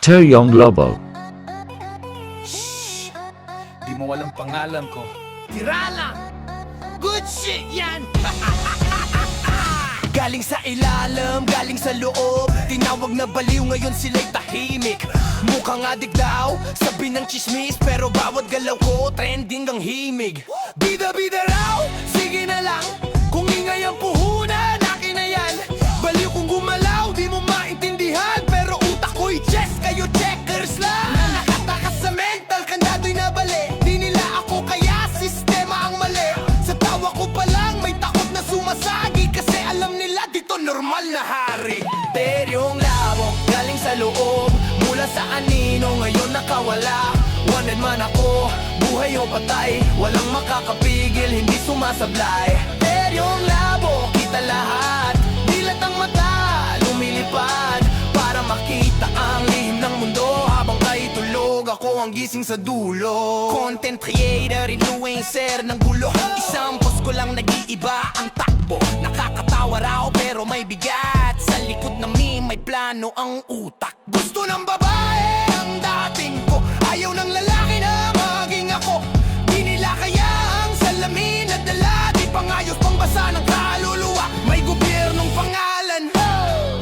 Teryong Lobo. Shhh! Di mo walang pangalan ko. Tira lang! Good shit yan! Galing sa ilalim, galing sa loob. Tinawag na baliw, ngayon sila'y tahimik. Mukhang adik daw, sabi ng chismis. Pero bawat galaw ko, trending ang himig. Bida-bida raw, sige na lang. Kung ingay ang puhunan, akin na yan. Baliw kung gumalaw, di mo maintindihan. Pero utak ko'y chess, kayo checkers lang. Nakatakas sa mental, kandado'y nabali. Di nila ako kaya sistema ang mali. Sa tawa ko pa lang, may takot na sumasagi. Kasi alam nila dito normal na hari. Teryong labo, galing sa loob. Mula sa anino, ngayon nakawala. Wanted man ako, buhay o patay. Walang makakapigil, hindi sumasablay. Teryong labo, kita lahat. Dilat ang mata, lumilipad. Para makita ang lihim ng mundo. Habang kayo tulog, ako ang gising sa dulo. Content creator, influencer ng gulo. Isang post ko lang nag-iiba ang takbo. Nakakatawa raw pero may bigat. Sa likod ng meme may plano ang utak. Gusto ng babae ang dating ko. Ayaw ng lalaki na maging ako. Di nila kaya ang salamin at dala. Di pangayos pang basa ng kaluluwa. May gobyernong pangalan.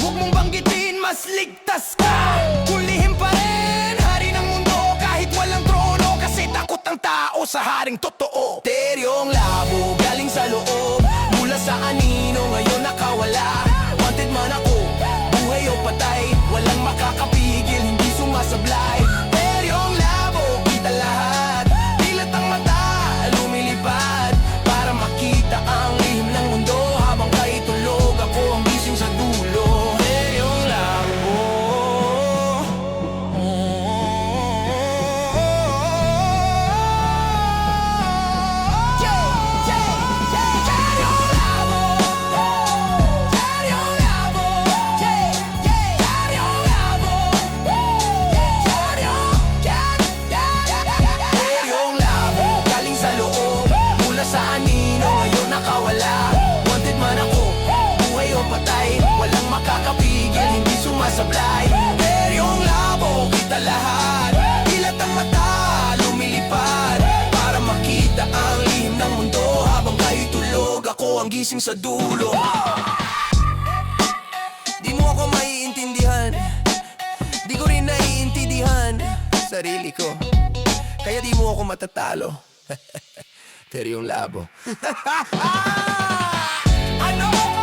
Huwag mong banggitin, mas ligtas ka. Kulihin pa rin, hari ng mundo. Kahit walang trono, kasi takot ang tao sa haring totoo. Teryong labo, galing sa loob. Mula sa anino, ngayon nakawala. Wanted man ako, buhay o patay. Walang makakapigil, hindi sumasablay. Teryong labo, kita lahat. Dilat ang mata, lumilipad. Para makita ang lihim ng mundo. Habang kayo tulog, ako ang gising sa dulo. Teryong labo. Teryong labo, galing sa loob. Mula sa anino, ngayon nakawala. Wanted man ako, buhay o patay. Walang makakapigil, hindi sumasablay. Teryong labo, kita lahat. Dilat ang mata, lumilipad. Para makita ang lihim ng mundo. Habang kayo'y tulog, ako ang gising sa dulo. Di mo ako maiintindihan. Di ko rin naiintindihan sarili ko. Kaya di mo ako matatalo. Teryong labo. Ano?